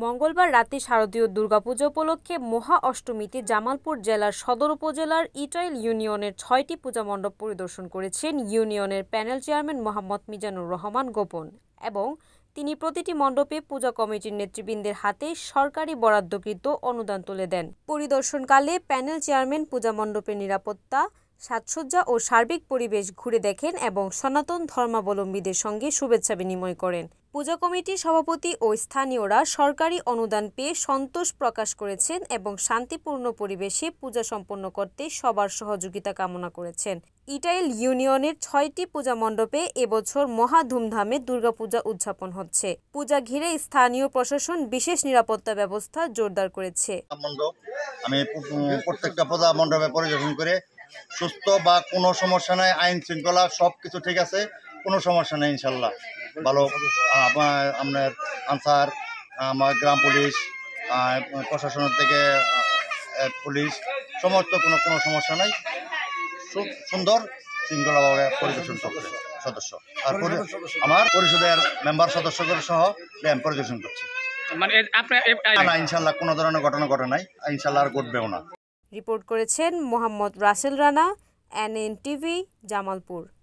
মঙ্গলবার রাতে শারদীয় দুর্গাপূজা উপলক্ষে মহা অষ্টমীতে জামালপুর জেলার সদর উপজেলার ইটাইল ইউনিয়নের ৬টি পূজা মণ্ডপ পরিদর্শন করেছেন ইউনিয়নের প্যানেল চেয়ারম্যান মোহাম্মদ মিজানুর রহমান গোপন এবং তিনি প্রতিটি মণ্ডপে পূজা কমিটির নেতৃবৃন্দের হাতে সরকারি বরাদ্দকৃত অনুদান তুলে দেন। পরিদর্শনকালে প্যানেল চেয়ারম্যান পূজা মণ্ডপের নিরাপত্তা, সাজসজ্জা ও সার্বিক পরিবেশ ঘুরে দেখেন এবং সনাতন ধর্মাবলম্বীদের সঙ্গে শুভেচ্ছা বিনিময় করেন। পূজা কমিটির সভাপতি ও স্থানীয়রা সরকারি অনুদান পেয়ে সন্তোষ প্রকাশ করেছেন এবং শান্তিপূর্ণ পরিবেশে পূজা সম্পন্ন করতে সবার সহযোগিতা কামনা করেছেন। ইটাইল ইউনিয়নের ৬টি পূজা মণ্ডপে এবছর মহা ধুমধামে দুর্গাপূজা উদযাপন হচ্ছে। পূজা ঘিরে স্থানীয় প্রশাসন বিশেষ নিরাপত্তা ব্যবস্থা জোরদার করেছে। আমি প্রত্যেকটা পূজা মণ্ডপে পরিদর্শন করে সুস্থ বা কোনো সমস্যা নাই, আইন শৃঙ্খলা সব কিছু ঠিক আছে, কোনো সমস্যা নেই ইনশাল্লাহ। ভালো আপনার আনসার, আমার গ্রাম পুলিশ, প্রশাসনের থেকে পুলিশ, সমস্ত কোনো সমস্যা নাই, খুব সুন্দর শৃঙ্খলাভাবে পরিদর্শন করছে সদস্য। আর আমার পরিষদের মেম্বার সদস্যদের সহ পরিদর্শন করছি। না ইনশাল্লাহ কোনো ধরনের ঘটনা ঘটে নাই, ইনশাল্লাহ আর ঘটবেও না। রিপোর্ট করেছেন মোহাম্মদ রাসেল রানা, NN টিভি, জামালপুর।